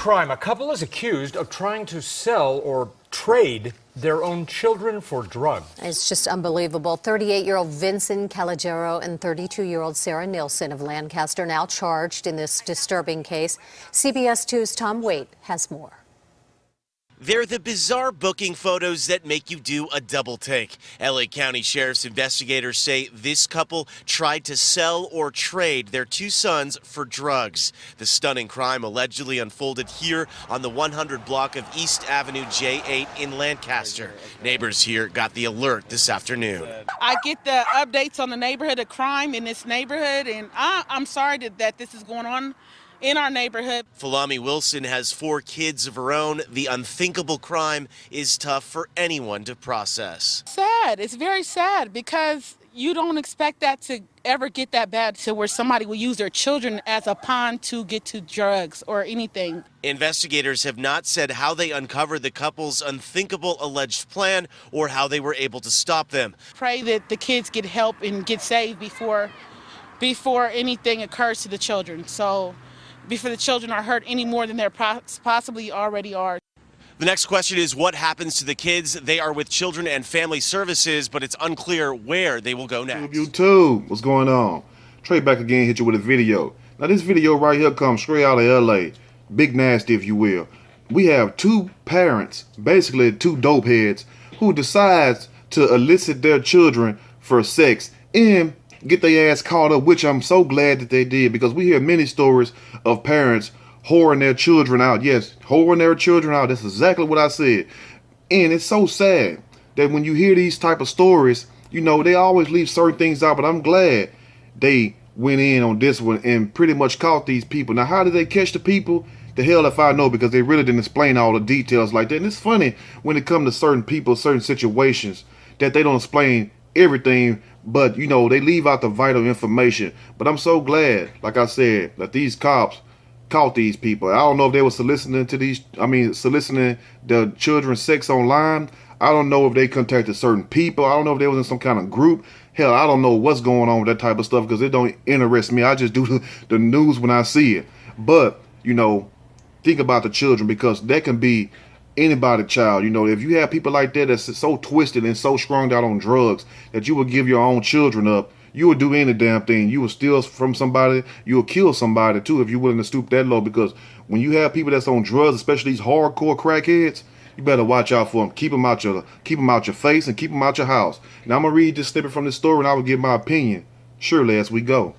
crime. A couple is accused of trying to sell or trade their own children for drugs. It's just unbelievable. 38-year-old Vincent Calogero and 32-year-old Sarah Nielsen of Lancaster now charged in this disturbing case. CBS 2's Tom Waite has more. They're the bizarre booking photos that make you do a double take. LA County Sheriff's investigators say this couple tried to sell or trade their two sons for drugs. The stunning crime allegedly unfolded here on the 100 block of East Avenue J8 in Lancaster. Neighbors here got the alert this afternoon. I get the updates on the neighborhood of crime in this neighborhood, and I'm sorry that this is going on in our neighborhood. Falami Wilson has 4 kids of her own. The unthinkable crime is tough for anyone to process. Sad. It's very sad because you don't expect that to ever get that bad to where somebody will use their children as a pawn to get to drugs or anything. Investigators have not said how they uncovered the couple's unthinkable alleged plan or how they were able to stop them. Pray that the kids get help and get saved before anything occurs to the children. So before the children are hurt any more than they possibly already are. The next question is what happens to the kids? They are with Children and Family Services, but it's unclear where they will go next. YouTube, what's going on? Trey back again, hit you with a video. Now this video right here comes straight out of LA. Big nasty, if you will. We have 2 parents, basically 2 dope heads, who decides to elicit their children for sex and get their ass caught up, which I'm so glad that they did, because we hear many stories of parents whoring their children out. Yes, whoring their children out. That's exactly what I said. And it's so sad that when you hear these type of stories, you know, they always leave certain things out, but I'm glad they went in on this one and pretty much caught these people. Now, how did they catch the people? The hell if I know, because they really didn't explain all the details like that. And it's funny when it comes to certain people, certain situations, that they don't explain everything, but you know, they leave out the vital information. But I'm so glad, like I said, that these cops caught these people. I don't know if they were soliciting the children's sex online. I don't know if they contacted certain people. I don't know if they was in some kind of group. Hell, I don't know what's going on with that type of stuff, because it don't interest me. I just do the news when I see it. But you know, think about the children, because that can be anybody's child. You know, if you have people like that that's so twisted and so strung out on drugs that you would give your own children up, you would do any damn thing. You would steal from somebody, you would kill somebody too if you're willing to stoop that low. Because when you have people that's on drugs, especially these hardcore crackheads, you better watch out for them. Keep them out your face and keep them out your house. Now I'm gonna read this snippet from the story and I will give my opinion surely as we go.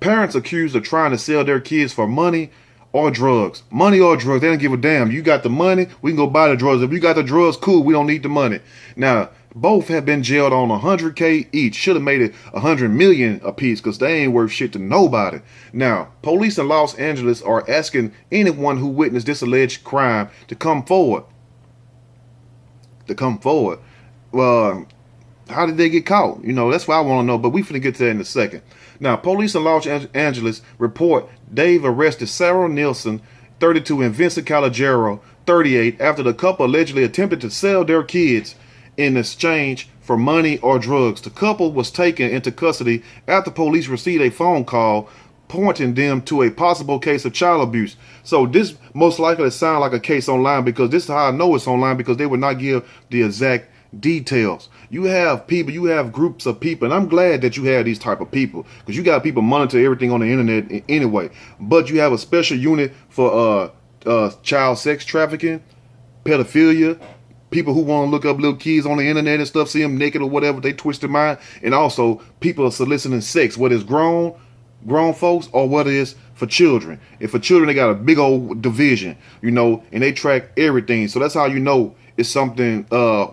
Parents accused of trying to sell their kids for money or drugs. Money or drugs, they don't give a damn. You got the money, we can go buy the drugs. If you got the drugs, cool, we don't need the money. Now, both have been jailed on $100K each. Should have made it $100 million a piece, because they ain't worth shit to nobody. Now, police in Los Angeles are asking anyone who witnessed this alleged crime to come forward. Well, how did they get caught? You know, that's what I want to know, but we finna get to that in a second. Now, police in Los Angeles report they've arrested Sarah Nielsen, 32, and Vincent Calogero, 38, after the couple allegedly attempted to sell their kids in exchange for money or drugs. The couple was taken into custody after police received a phone call pointing them to a possible case of child abuse. So this most likely sound like a case online, because this is how I know it's online, because they would not give the exact details. You have people, you have groups of people, and I'm glad that you have these type of people, because you got people monitor everything on the internet anyway. But you have a special unit for child sex trafficking, pedophilia, people who want to look up little kids on the internet and stuff, see them naked or whatever, they twist their mind. And also people are soliciting sex, whether it's grown folks or whether it's for children. If for children, they got a big old division, you know, and they track everything. So that's how you know it's something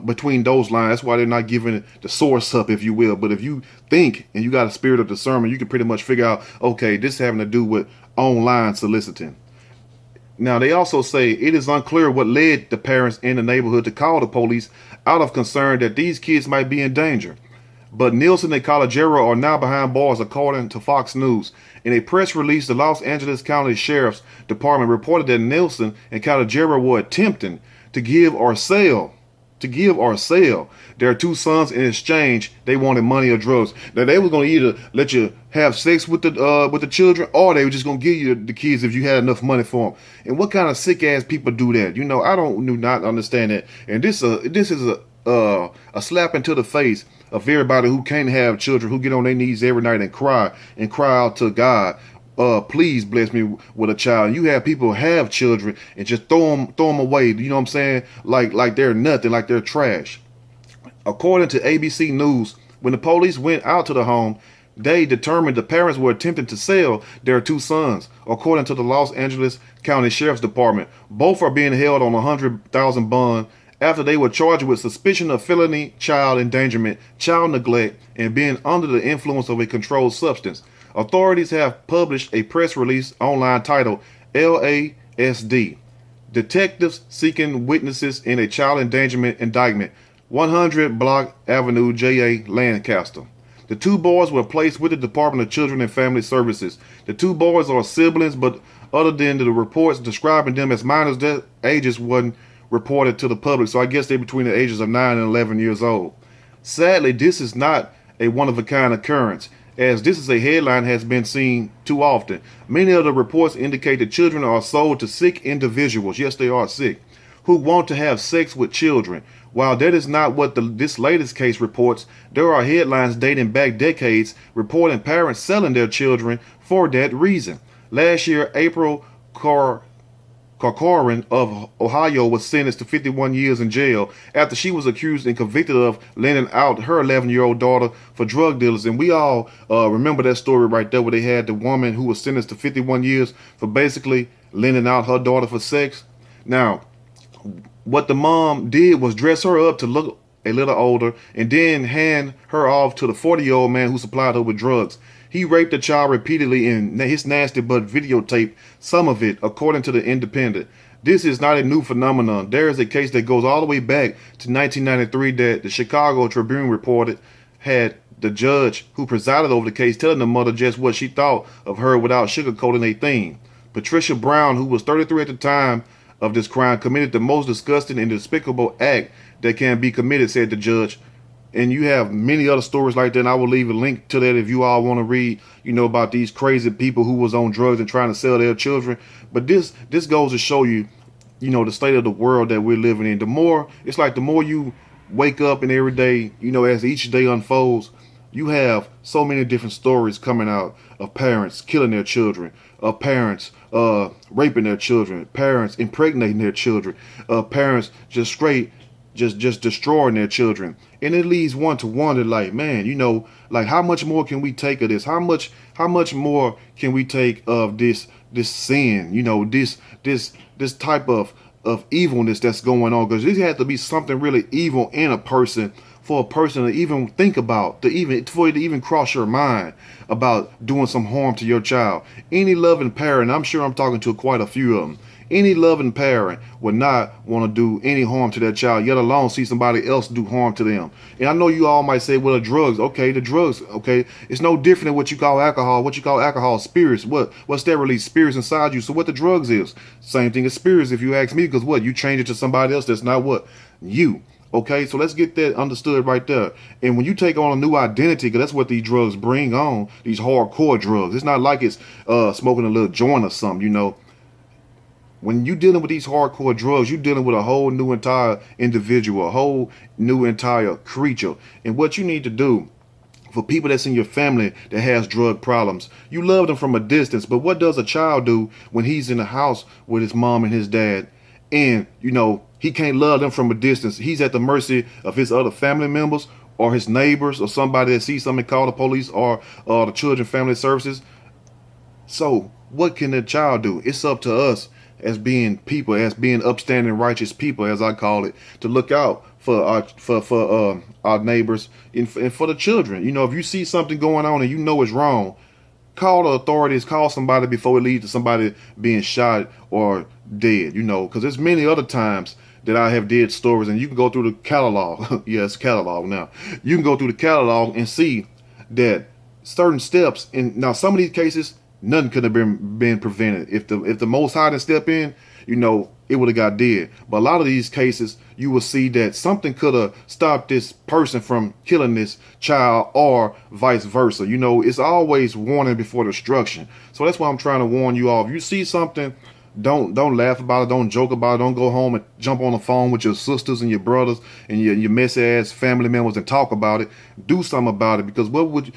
between those lines. That's why they're not giving the source up, if you will. But if you think and you got a spirit of discernment, you can pretty much figure out, okay, this having to do with online soliciting. Now, they also say it is unclear what led the parents in the neighborhood to call the police out of concern that these kids might be in danger. But Nielsen and Calogero are now behind bars, according to Fox News. In a press release, the Los Angeles County Sheriff's Department reported that Nielsen and Calogero were attempting to give or sell to give or sell their two sons. In exchange, they wanted money or drugs. Now they were going to either let you have sex with the children, or they were just going to give you the kids if you had enough money for them. And what kind of sick ass people do that? You know, I do not understand that. And this is a slap into the face of everybody who can't have children, who get on their knees every night and cry out to God. Please bless me with a child. You have people have children and just throw them away. You know what I'm saying? Like they're nothing, like they're trash. According to ABC News, when the police went out to the home, they determined the parents were attempting to sell their two sons. According to the Los Angeles County Sheriff's Department, both are being held on $100,000 bond after they were charged with suspicion of felony child endangerment, child neglect, and being under the influence of a controlled substance. Authorities have published a press release online titled LASD, Detectives Seeking Witnesses in a Child Endangerment Indictment, 100 Block Avenue, J.A., Lancaster. The two boys were placed with the Department of Children and Family Services. The two boys are siblings, but other than the reports describing them as minors, their ages wasn't reported to the public, so I guess they're between the ages of 9 and 11 years old. Sadly, this is not a one-of-a-kind occurrence, as this is a headline has been seen too often. Many of the reports indicate that children are sold to sick individuals, yes they are sick, who want to have sex with children. While that is not what this latest case reports, there are headlines dating back decades reporting parents selling their children for that reason. Last year, April Corcoran of Ohio was sentenced to 51 years in jail after she was accused and convicted of lending out her 11-year-old daughter for drug dealers. And we all remember that story right there, where they had the woman who was sentenced to 51 years for basically lending out her daughter for sex. Now, what the mom did was dress her up to look a little older and then hand her off to the 40-year-old man who supplied her with drugs. He raped the child repeatedly, and his nasty butt videotaped some of it, according to the Independent. This is not a new phenomenon. There is a case that goes all the way back to 1993 that the Chicago Tribune reported had the judge who presided over the case telling the mother just what she thought of her without sugarcoating a thing. Patricia Brown, who was 33 at the time of this crime, committed the most disgusting and despicable act that can be committed, said the judge. And you have many other stories like that, and I will leave a link to that if you all want to read, about these crazy people who was on drugs and trying to sell their children. But this goes to show you, the state of the world that we're living in. The more you wake up and every day, as each day unfolds, you have so many different stories coming out of parents killing their children, of parents raping their children, parents impregnating their children, parents just destroying their children. And it leads one to wonder, like, man, how much more can we take of this? How much more can we take of this sin? This type of evilness that's going on, because there has to be something really evil in a person for a person to even think about, for it to even cross your mind about doing some harm to your child. Any loving parent, I'm sure I'm talking to quite a few of them, any loving parent would not want to do any harm to their child, yet alone see somebody else do harm to them. And I know you all might say, well, the drugs, okay, it's no different than what you call alcohol, spirits. What's that release? Spirits inside you. So what the drugs is, same thing as spirits, if you ask me, because you change it to somebody else that's not you. Okay, so let's get that understood right there. And when you take on a new identity, because that's what these drugs bring on, these hardcore drugs. It's not like it's smoking a little joint or something, When you're dealing with these hardcore drugs, you're dealing with a whole new entire individual, a whole new entire creature. And what you need to do for people that's in your family that has drug problems, you love them from a distance. But what does a child do when he's in the house with his mom and his dad? And, he can't love them from a distance. He's at the mercy of his other family members or his neighbors or somebody that sees something, call the police or the Children Family Services. So what can the child do? It's up to us as being people, as being upstanding, righteous people, as I call it, to look out for our neighbors and for the children. If you see something going on and it's wrong, call the authorities, call somebody before it leads to somebody being shot or dead, because there's many other times that I have dead stories, and you can go through the catalog. Yes, catalog now. You can go through the catalog and see that certain steps, and now some of these cases, nothing could have been prevented. If the Most High didn't step in, you know, it would have got dead. But a lot of these cases, you will see that something could have stopped this person from killing this child, or vice versa. You know, it's always warning before destruction. So that's why I'm trying to warn you all. If you see something, don't laugh about it, don't joke about it, don't go home and jump on the phone with your sisters and your brothers and your messy ass family members and talk about it. Do something about it, because what would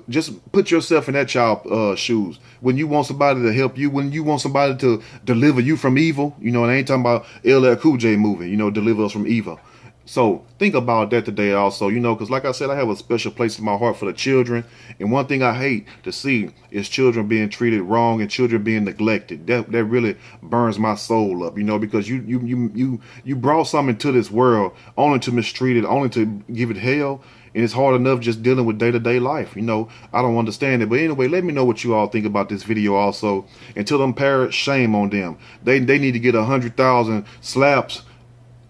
just put yourself in that child's shoes. When you want somebody to help you, when you want somebody to deliver you from evil, you know, and I ain't talking about LL Cool J movie, you know, deliver us from evil. So think about that today also, you know, because like I said, I have a special place in my heart for the children. And one thing I hate to see is children being treated wrong and children being neglected. That really burns my soul up, you know, because you brought something to this world only to mistreat it, only to give it hell. And it's hard enough just dealing with day-to-day life. You know, I don't understand it. But anyway, let me know what you all think about this video also. And tell them parents, shame on them. They need to get 100,000 slaps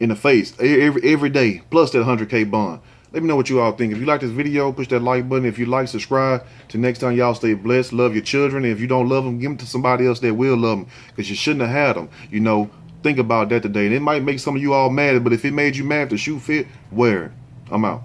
in the face every day, plus that 100K bond. Let me know what you all think. If you like this video, push that like button. If you like, subscribe. Till next time, y'all stay blessed. Love your children. And if you don't love them, give them to somebody else that will love them, because you shouldn't have had them. You know, think about that today. And it might make some of you all mad, but if it made you mad, if the shoe fit, wear it. I'm out.